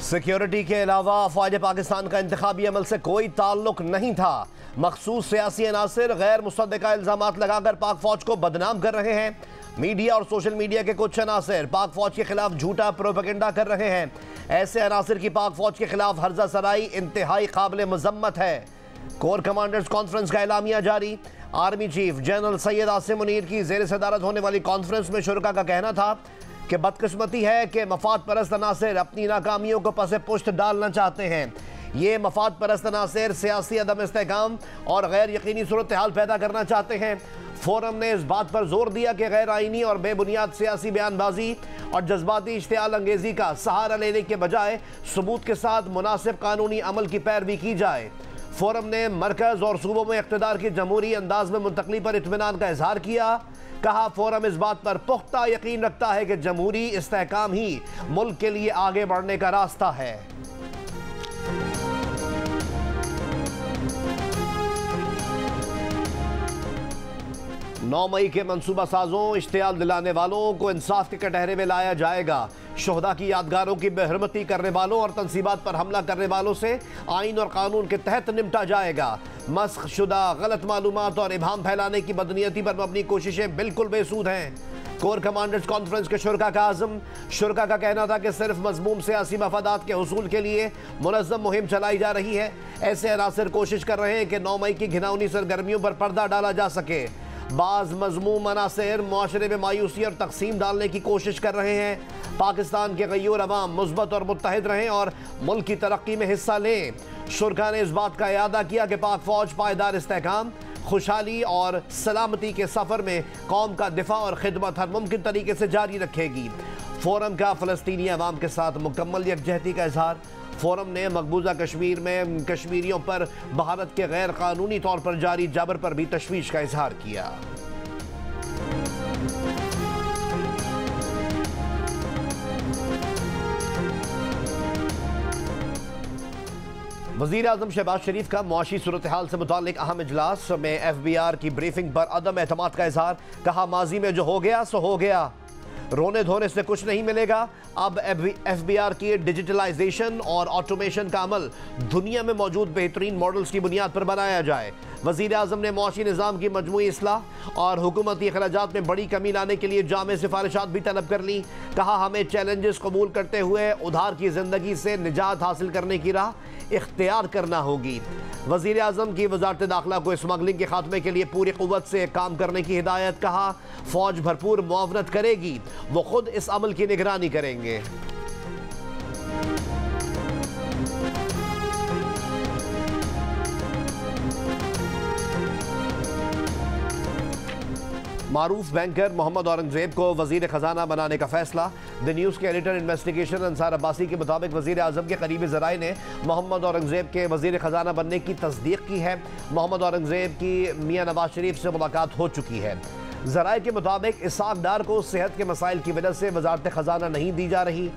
Security के अलावा फ़ौज पाकिस्तान का इंतखाबी अमल से कोई ताल्लुक नहीं था। मखसूस सियासी अनासिर गैर मुसद्दक़ा इल्ज़ामात लगाकर पाक फ़ौज को बदनाम कर रहे हैं। मीडिया और सोशल मीडिया के कुछ अनासिर पाक फ़ौज के खिलाफ झूठा प्रोपेगेंडा कर रहे हैं। ऐसे अनासिर की पाक फ़ौज के खिलाफ हर्जा सराई इंतहाई काबिल मज़म्मत है। कोर कमांडर्स कॉन्फ्रेंस का एलामिया जारी। Army chief general Syed Asim Munir की ज़ेर सदारत होने वाली कॉन्फ्रेंस में शुरका का कहना था कि बदकिस्मती है कि मफाद परस्त अनासिर अपनी नाकामियों को पसे पुश्त डालना चाहते हैं। ये मफाद परस्त अनासिर सियासी अदम इस्तेकाम और गैर यकीनी सूरत हाल पैदा करना चाहते हैं। फोरम ने इस बात पर जोर दिया कि गैर आइनी और बेबुनियाद सियासी बयानबाजी और जज्बाती इश्तियाल अंगेजी का सहारा लेने के बजाय सबूत के साथ मुनासिब कानूनी अमल की पैरवी की जाए। फोरम ने मरकज़ और सूबों में इक़्तिदार की जमहूरी अंदाज में मुंतकली पर इत्मीनान का इजहार किया। कहा, फोरम इस बात पर पुख्ता यकीन रखता है कि जमहूरी इस्तेहकाम ही मुल्क के लिए आगे बढ़ने का रास्ता है। 9 मई के मनसूबा साजों इश्तियाल दिलाने वालों को इंसाफ के कटहरे में लाया जाएगा। शोहदा की यादगारों की बेहरमती करने वालों और तंसीबात पर हमला करने वालों से आइन और कानून के तहत निपटा जाएगा। मस्ख शुदा गलत मालूमात और इबाहम फैलाने की बदनीयती पर मबनी कोशिशें बिल्कुल बेसूद हैं। कोर कमांडर्स कॉन्फ्रेंस के शुरका का आज़म। शुरका का कहना था कि सिर्फ मजमूम सियासी मफादात के हुसूल के लिए मुनज़्ज़म मुहिम चलाई जा रही है। ऐसे अनासिर कोशिश कर रहे हैं कि 9 मई की घिनौनी सरगर्मियों पर पर्दा डाला जा सके। बाज़ मजमूम अनासिर मुआशरे में मायूसी और तकसीम डालने की कोशिश कर रहे हैं। पाकिस्तान के गयूर अवाम मुस्बत और मुत्तहिद रहें और मुल्क की तरक्की में हिस्सा लें। शुरका ने इस बात का इयादा किया कि पाक फ़ौज पायदार इस्तेहकाम, खुशहाली और सलामती के सफ़र में कौम का दिफा और खिदमत हर मुमकिन तरीके से जारी रखेगी। फोरम का फ़लस्तीनी अवाम के साथ मुकम्मल यकजहती का इजहार। फोरम ने मकबूजा कश्मीर में कश्मीरियों पर भारत के गैर कानूनी तौर पर जारी जबर पर भी तशवीश का इजहार किया। वज़ीर आज़म शहबाज शरीफ का मुआशी सूरत हाल से मुताल्लिक अहम इजलास में FBR की ब्रीफिंग पर अदम एतमाद का इजहार। कहा, माजी में जो हो गया सो हो गया, रोने धोने से कुछ नहीं मिलेगा। अब FBR की डिजिटलाइजेशन और ऑटोमेशन का अमल दुनिया में मौजूद बेहतरीन मॉडल्स की बुनियाद पर बनाया जाए। वज़ीर आज़म ने मुआशी निज़ाम की मजमूई इस्लाह और हुकूमती अखराजात में बड़ी कमी लाने के लिए जामे सिफारिशात भी तलब कर ली। कहा, हमें चैलेंजेस कबूल करते हुए उधार की ज़िंदगी से निजात हासिल करने की राह इख्तियार करना होगी। वज़ीर आज़म की वज़ारत दाखिला को स्मगलिंग के खात्मे के लिए पूरी क़ुव्वत से काम करने की हिदायत। कहा, फ़ौज भरपूर मुआवनत करेगी, वो खुद इस अमल की निगरानी करेंगे। मारूफ बैंकर मोहम्मद औरंगजेब को वज़ीर ख़जाना बनाने का फैसला। द न्यूज़ के एडिटर इन्वेस्टिगेशन अंसार अब्बासी के मुताबिक वज़ीर आज़म के करीबी ज़राए ने मोहम्मद औरंगजेब के वज़ीर ख़जाना बनने की तस्दीक की है। मोहम्मद औरंगजेब की मियाँ नवाज शरीफ से मुलाकात हो चुकी है। ज़राए के मुताबिक इसहाक़ डार को सेहत के मसाइल की वजह से वज़ारत ख़जाना नहीं दी जा रही।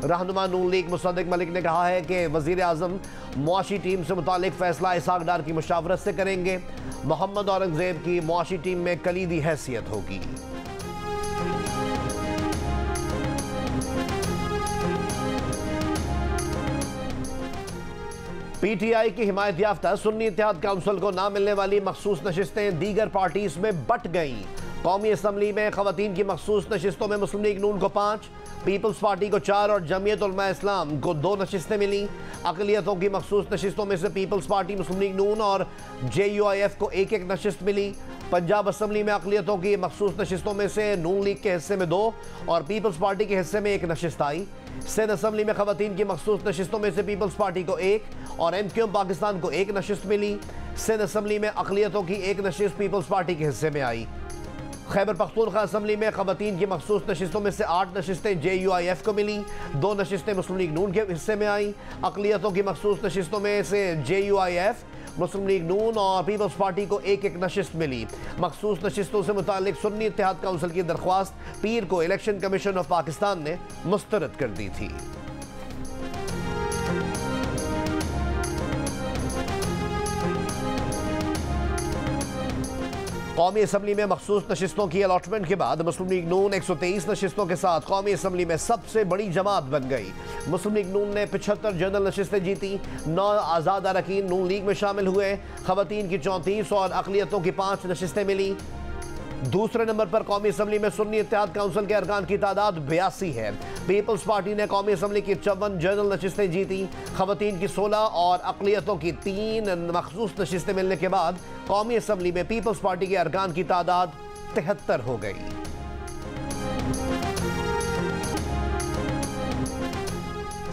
रहनुमा नून लीग मुसद्दिक मलिक ने कहा है कि वज़ीर आज़म मुआशी टीम से मुतालिक फ़ैसला इसहाक़ डार की मुशावरत से करेंगे। मोहम्मद औरंगजेब की मुआशी टीम में कलीदी हैसियत होगी। PTI की हिमायत याफ्ता सुन्नी इत्तेहाद काउंसिल को ना मिलने वाली मखसूस नशिस्तें दीगर पार्टीज में बट गईं। कौमी असम्बली में ख़वातीन की मखसूस नशिस्तों में मुस्लिम लीग नून को 5, पीपल्स पार्टी को 4 और जमीयत उलमा इस्लाम को 2 नशिस्तें मिली। अक़लियतों की मखसूस नशिस्तों में से पीपल्स पार्टी, मुस्लिम लीग नून और JUIF को 1-1 नशिस्त मिली। पंजाब असम्बली में अक़लियतों की मखसूस नशिस्तों में से नून लीग के हिस्से में 2 और पीपल्स पार्टी के हिस्से में 1 नशिस्त आई। सिंध असम्बली में ख़वातीन की मखसूस नशिस्तों में से पीपल्स पार्टी को 1 और MQM पाकिस्तान को 1 नशिस्त मिली। सिंध असम्बली में अक़लियतों की 1 नशिस्त पीपल्स पार्टी के हिस्से में आई। खैबर पख्तूनख्वा असम्बली में ख़वातीन की मखसूस नशिस्तों में से 8 नशिस्तें JUIF को मिली, 2 नशिस्तें मुस्लिम लीग नून के हिस्से में आई। अक़लियतों की मखसूस नशिस्तों में से JUIF, मुस्लिम लीग नून और पीपल्स पार्टी को 1-1 नशिस्त मिली। मखसूस नशिस्तों से मुतालिक सुन्नी इत्तेहाद काउंसिल की दरख्वास्त पीर को इलेक्शन कमीशन ऑफ पाकिस्तान ने मुस्तरद कर दी थी। कौमी असम्बली में मखसूस नशिस्तों की अलॉटमेंट के बाद मुस्लिम लीग नून 123 नशिस्तों के साथ कौमी असम्बली में सबसे बड़ी जमात बन गई। मुस्लिम लीग नून ने 75 जनरल नशिस्तें जीती, 9 आज़ाद अरकान नून लीग में शामिल हुए। खवातीन की 34 और अक़लियतों की 5 नशिस्तें मिली। दूसरे नंबर पर कौमी असम्बली में सुन्नी इत्तेहाद काउंसिल के अरकान की तादाद 82 है। पीपल्स पार्टी ने कौमी असम्बली की 54 जनरल नशिस्तें जीती। खवातीन की 16 और अक़लियतों की 3 मखसूस नशिस्तें मिलने के बाद कौमी असम्बली में पीपल्स पार्टी के अरकान की तादाद 73 हो गई।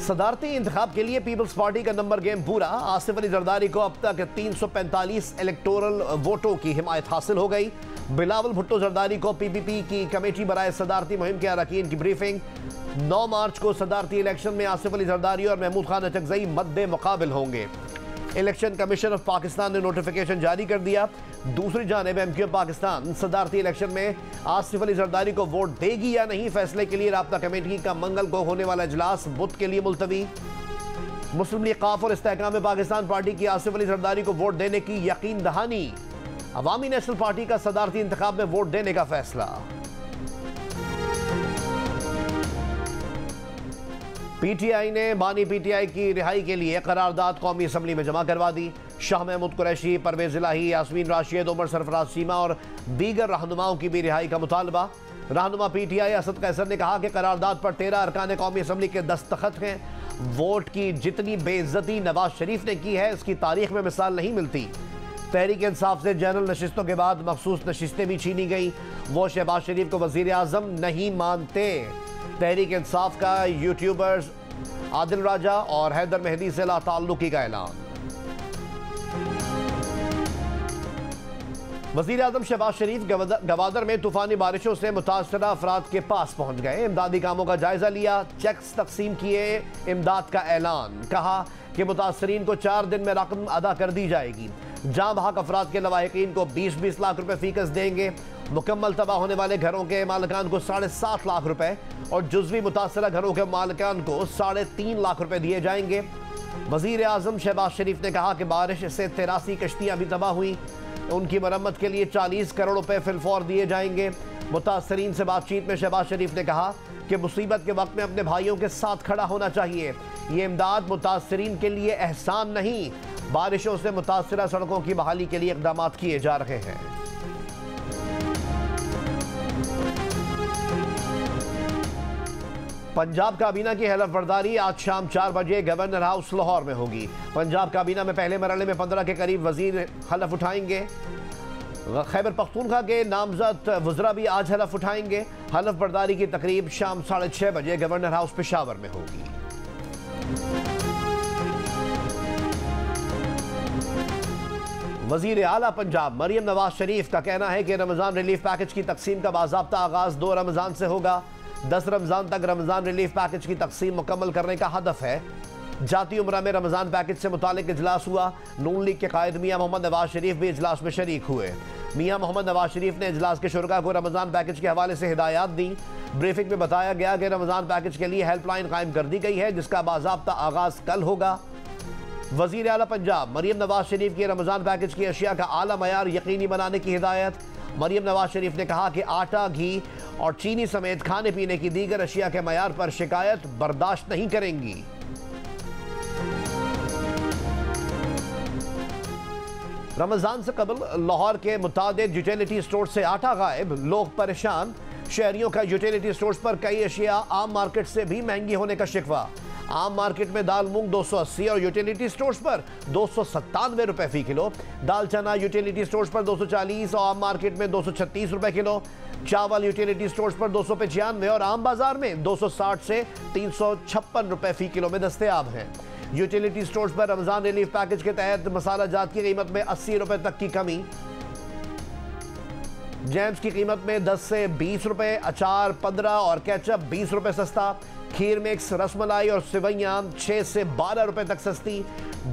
सदारती इंतखाब के लिए पीपल्स पार्टी का नंबर गेम पूरा। आसिफ अली जरदारी को अब तक 345 इलेक्टोरल वोटों की हिमायत हासिल हो गई। बिलावल भुट्टो जरदारी को पीपीपी की कमेटी बनाए सदारती मुहिम के अरकान की ब्रीफिंग। 9 मार्च को सदारती इलेक्शन में आसिफ अली जरदारी और महमूद खान अचकजई मद्दे मुकाबिल होंगे। इलेक्शन कमीशन ऑफ पाकिस्तान ने नोटिफिकेशन जारी कर दिया। दूसरी जानिब एमक्यू पाकिस्तान सदारती इलेक्शन में आसिफ अली जरदारी को वोट देगी या नहीं, फैसले के लिए राब्ता कमेटी का मंगल को होने वाला इजलास बुध के लिए मुलतवी। मुस्लिम लीग काफ और इस्तेहकाम पाकिस्तान पार्टी की आसिफ अली जरदारी को वोट देने की यकीन दहानी। अवामी नेशनल पार्टी का सदारती इंतखाब में वोट देने का फैसला। पीटीआई ने बानी पीटीआई की रिहाई के लिए करारदाद कौमी असम्बली में जमा करवा दी। शाह महमूद कुरैशी, परवेज इलाही, यास्मीन राशिद, उमर सरफराज चीमा और दीगर रहनुमाओं की भी रिहाई का मुतालबा। रहनुमा पीटीआई असद कैसर ने कहा कि करारदाद पर 13 अरकान कौमी असम्बली के दस्तखत हैं। वोट की जितनी बेइज्जती नवाज शरीफ ने की है, इसकी तारीख में मिसाल नहीं मिलती। तहरीक इंसाफ से जनरल नशिस्तों के बाद मखसूस नशिस्तें भी छीनी गई। वो शहबाज शरीफ को वजीर आजम नहीं मानते। तहरीक इंसाफ का यूट्यूबर्स आदिल राजा और हैदर मेहदी से लाताल्लुकी का ऐलान। वजीर आजम शहबाज शरीफ गवादर में तूफानी बारिशों से मुतासरा अफराद के पास पहुंच गए। इमदादी कामों का जायजा लिया, चेक्स तकसीम किए, इमदाद का ऐलान। कहा कि मुतासरीन को 4 दिन में रकम अदा कर दी जाएगी। जाँ बहक अफराद के लवाहिकीन को 20-20 लाख रुपए फीकस देंगे। मुकम्मल तबाह होने वाले घरों के मालिकान को 7.5 लाख रुपए और जुज़वी मुतासरा घरों के मालिकान को 3.5 लाख रुपए दिए जाएंगे। वजीर आजम शहबाज शरीफ ने कहा कि बारिश से 83 कश्तियाँ भी तबाह हुई, उनकी मरम्मत के लिए 40 करोड़ रुपए फिलफौर दिए जाएंगे। मुतासरीन से बातचीत में शहबाज शरीफ ने कहा कि मुसीबत के वक्त में अपने भाइयों के साथ खड़ा होना चाहिए। ये इमदाद मुतासरीन के लिए एहसान नहीं, बारिशों से मुतासरा सड़कों की बहाली के लिए इकदाम किए जा रहे हैं। पंजाब काबीना की हलफ बर्दारी आज शाम 4 बजे गवर्नर हाउस लाहौर में होगी। पंजाब काबीना में पहले मरहले में 15 के करीब वजीर हलफ उठाएंगे। खैबर पख्तूनख्वा के नामजद वज़रा भी आज हलफ उठाएंगे। हलफ बर्दारी की तकरीब शाम 6:30 बजे गवर्नर हाउस पेशावर में होगी। वजीर आला पंजाब मरियम नवाज शरीफ का कहना है कि रमजान रिलीफ पैकेज की तकसीम का बाज़ाब्ता आगाज 2 रमजान से होगा। 10 रमजान तक रमजान रिलीफ पैकेज की तकसीम मुकम्मल करने का हदफ है। जाती उम्रा में रमजान पैकेज से मुतालिक इजलास हुआ। नून लीग के कायद मियाँ मोहम्मद नवाज शरीफ भी इजलास में शरीक हुए। मियाँ मोहम्मद नवाज शरीफ ने इजलास के शुरका को रमजान पैकेज के हवाले से हिदायत दी। ब्रीफिंग में बताया गया कि रमजान पैकेज के लिए हेल्पलाइन कायम कर दी गई है, जिसका बाज़ाब्ता आगाज कल होगा। वजीर आला पंजाब मरियम नवाज शरीफ की रमजान पैकेज की अशिया का आला मयार यकीनी बनाने की हिदायत। मरियम नवाज शरीफ ने कहा कि आटा, घी और चीनी समेत खाने पीने की दीगर अशिया के मयार पर शिकायत बर्दाश्त नहीं करेंगी। रमजान से कबल लाहौर के मुतादिद यूटिलिटी स्टोर से आटा गायब, लोग परेशान। शहरियों का यूटिलिटी स्टोर्स पर कई अशिया आम मार्केट से भी महंगी होने का शिकवा। आम मार्केट में दाल मूंग 280 और यूटिलिटी स्टोर्स पर 297 रुपए फी किलो। दाल चना यूटिलिटी स्टोर्स पर 240 और आम मार्केट में 236 रुपए किलो। चावल यूटिलिटी स्टोर्स पर 295 और आम बाजार में 260 से 356 रुपए फी किलो में दस्तयाब हैं। यूटिलिटी स्टोर्स पर रमजान रिलीफ पैकेज के तहत मसाला जात की कीमत में 80 रुपए तक की कमी। जैम्स की कीमत में 10 से 20 रुपए, अचार 15 और केचप 20 रुपए सस्ता। खीर मिक्स, रसमलाई और सिवैयां 6 से 12 रुपए तक सस्ती।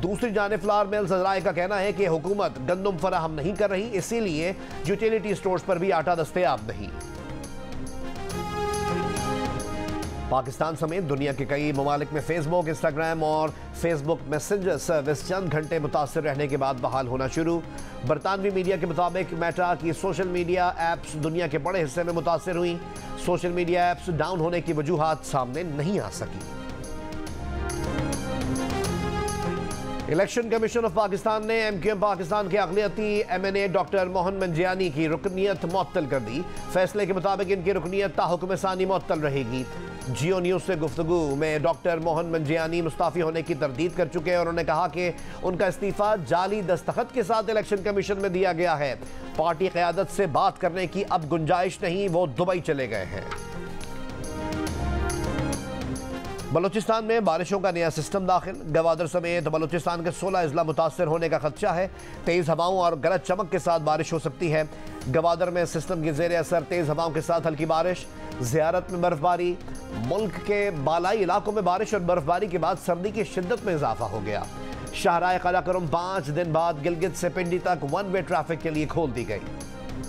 दूसरी जानिब फ्लावर मिल्स ज़राए का कहना है कि हुकूमत गंदम फराहम नहीं कर रही, इसीलिए यूटिलिटी स्टोर्स पर भी आटा दस्तयाब नहीं। पाकिस्तान समेत दुनिया के कई ममालिक में फेसबुक, इंस्टाग्राम और फेसबुक मैसेंजर सर्विस चंद घंटे मुतासर रहने के बाद बहाल होना शुरू। बरतानवी मीडिया के मुताबिक मेटा की सोशल मीडिया ऐप्स दुनिया के बड़े हिस्से में मुतासर हुई। सोशल मीडिया ऐप्स डाउन होने की वजूहात सामने नहीं आ सकी। इलेक्शन कमीशन ऑफ पाकिस्तान ने MQM पाकिस्तान के अक़लियती MNA डॉक्टर मोहन मंजियानी की रुकनियत मुअत्तल कर दी। फैसले के मुताबिक इनकी रुकनियत ताहुक्म सानी मुअत्तल रहेगी। जियो न्यूज़ से गुफ्तगू में डॉक्टर मोहन मंजियानी मुस्ताफ़ी होने की तरदीद कर चुके हैं और उन्होंने कहा कि उनका इस्तीफ़ा जाली दस्तखत के साथ इलेक्शन कमीशन में दिया गया है। पार्टी क़यादत से बात करने की अब गुंजाइश नहीं, वो दुबई चले गए हैं। बलूचिस्तान में बारिशों का नया सिस्टम दाखिल। गवादर समेत बलूचिस्तान के 16 अजला मुतासर होने का खदशा है। तेज़ हवाओं और गरज चमक के साथ बारिश हो सकती है। गवादर में सिस्टम के ज़ेर असर तेज़ हवाओं के साथ हल्की बारिश। ज़ियारत में बर्फबारी। मुल्क के बालाई इलाकों में बारिश और बर्फबारी के बाद सर्दी की शिद्दत में इजाफा हो गया। शाहराह कराकोरम 5 दिन बाद गिलगित से पिंडी तक वन वे ट्रैफिक के लिए खोल दी गई।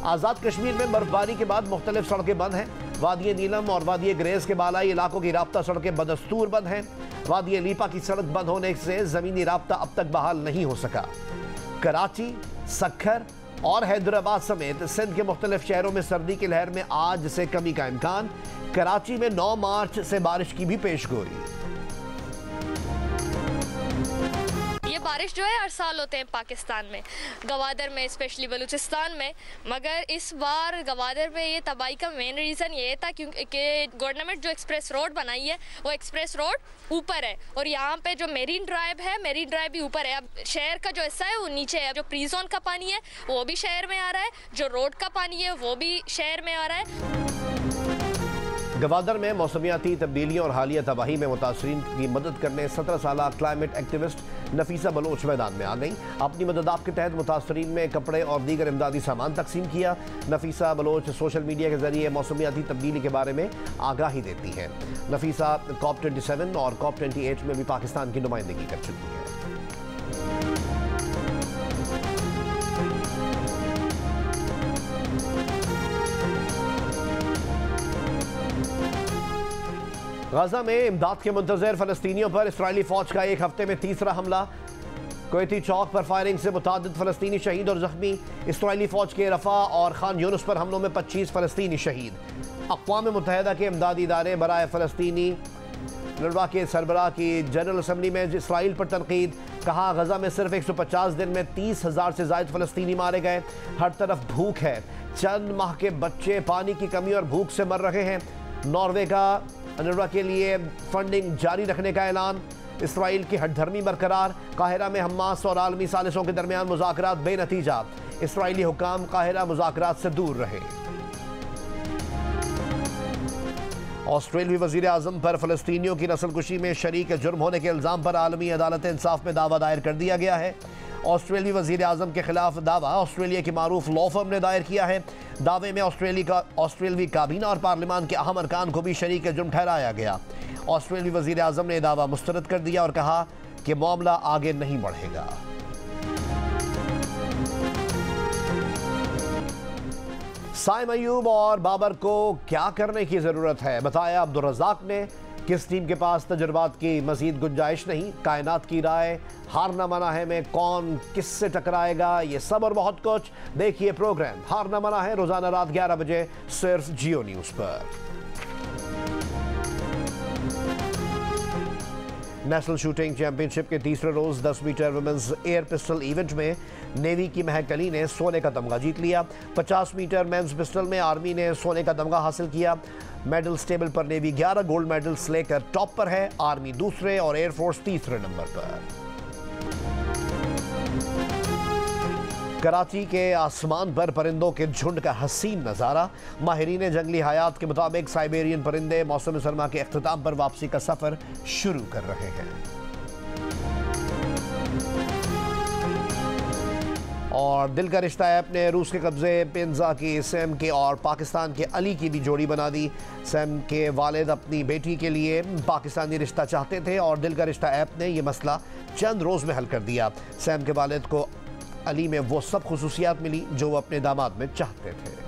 आज़ाद कश्मीर में बर्फबारी के बाद मुख्तलिफ सड़कें बंद हैं। वादी नीलम और वादी ग्रेज के बालाई इलाकों की राब्ता सड़कें बदस्तूर बंद हैं। वादी लीपा की सड़क बंद होने से ज़मीनी राब्ता अब तक बहाल नहीं हो सका। कराची, सक्खर और हैदराबाद समेत सिंध के मुख्तलिफ शहरों में सर्दी की लहर में आज से कमी का इम्कान। कराची में 9 मार्च से बारिश की भी पेशगोई। ये बारिश जो है हर साल होते हैं पाकिस्तान में, गवादर में, स्पेशली बलूचिस्तान में, मगर इस बार गवादर में ये तबाही का मेन रीज़न ये था क्योंकि गवर्नमेंट जो एक्सप्रेस रोड बनाई है वो एक्सप्रेस रोड ऊपर है और यहाँ पे जो मेरीन ड्राइव है, मेरीन ड्राइव भी ऊपर है। अब शहर का जो हिस्सा है वो नीचे है। जो प्री जोन का पानी है वो भी शहर में आ रहा है, जो रोड का पानी है वो भी शहर में आ रहा है। गवादर में मौसमियाती तब्दीलियों और हालिया तबाही में मुतासरीन की मदद करने 17 साला क्लाइमेट एक्टिविस्ट नफीसा बलोच मैदान में आ गई। अपनी मदद आप के तहत मुतासरीन में कपड़े और दीगर इमदादी सामान तकसीम किया। नफीसा बलोच सोशल मीडिया के जरिए मौसमियाती तब्दीली के बारे में आगाही देती है। नफीसा COP27 और COP28 में भी पाकिस्तान की नुमाइंदगी कर चुकी है। गाजा में इमदाद के मुंतज़िर फ़लस्तीनियों पर इसराइली फ़ौज का एक हफ्ते में तीसरा हमला। कुवैती चौक पर फायरिंग से मुतादिद फ़लस्तीनी शहीद और ज़ख्मी। इसराइली फ़ौज के रफ़ा और खान यूनुस पर हमलों में 25 फ़लस्तीनी शहीद। अक़वाम मुत्तहिदा के इमदादी इदारे बराए फ़लस्तीनी लड़वा के सरबराह की जनरल असम्बली में इसराइल पर तनकीद। कहा गजा में सिर्फ 150 दिन में 30,000 से ज़ायद फ़लस्तीनी मारे गए। हर तरफ भूख है। चंद माह के बच्चे पानी की कमी और भूख से मर रहे हैं। नॉर्वे का अनरवा के लिए फंडिंग जारी रखने का ऐलान। इसराइल की हठधर्मी बरकरार। काहिरा में हमास और आलमी सालिसों के दरमियान मुज़ाकरात बेनतीजा। इसराइली हुकाम काहिरा मुज़ाकरात से दूर रहे। ऑस्ट्रेलियाई वज़ीर आज़म पर फ़लस्तीनियों की नस्लकुशी में शरीक जुर्म होने के इल्ज़ाम पर आलमी अदालत इंसाफ में दावा दायर कर दिया गया है। ऑस्ट्रेलियाई वज़ीर आज़म के खिलाफ दावा ऑस्ट्रेलिया की मारूफ लॉ फर्म ने दायर किया है। दावे में ऑस्ट्रेलियाई काबीना और पार्लिमान के अहम अरकान को भी शरीक जुर्म ठहराया गया। ऑस्ट्रेलियाई वज़ीर आज़म ने दावा मुस्तरद कर दिया और कहा कि मामला आगे नहीं बढ़ेगा। साइम अयूब और बाबर को क्या करने की ज़रूरत है, बताया अब्दुल रज़ाक ने। किस टीम के पास तजुर्बात की मज़ीद गुंजाइश नहीं, कायनात की राय, हारना मना है में कौन किससे टकराएगा, ये सब और बहुत कुछ देखिए प्रोग्राम हारना मना है रोज़ाना रात 11 बजे सिर्फ जियो न्यूज़ पर। नेशनल शूटिंग चैंपियनशिप के तीसरे रोज़ 10 metre women's air pistol event में नेवी की महक अली ने सोने का तमगा जीत लिया। 50 मीटर मेंस पिस्टल में आर्मी ने सोने का तमगा हासिल किया। मेडल्स टेबल पर नेवी 11 गोल्ड मेडल्स लेकर टॉप पर है, आर्मी दूसरे और एयरफोर्स तीसरे नंबर पर। कराची के आसमान पर परिंदों के झुंड का हसीन नज़ारा। माहिरीन जंगली हयात के मुताबिक साइबेरियन परिंदे मौसम सरमा के अख्तिताम पर वापसी का सफ़र शुरू कर रहे हैं। और दिल का रिश्ता ऐप ने रूस के कब्जे पेंजा की सैम के और पाकिस्तान के अली की भी जोड़ी बना दी। सैम के वालिद अपनी बेटी के लिए पाकिस्तानी रिश्ता चाहते थे और दिल का रिश्ता ऐप ने यह मसला चंद रोज़ में हल कर दिया। सैम के वालिद को अली में वो सब खुसूसियात मिली जो वो अपने दामाद में चाहते थे।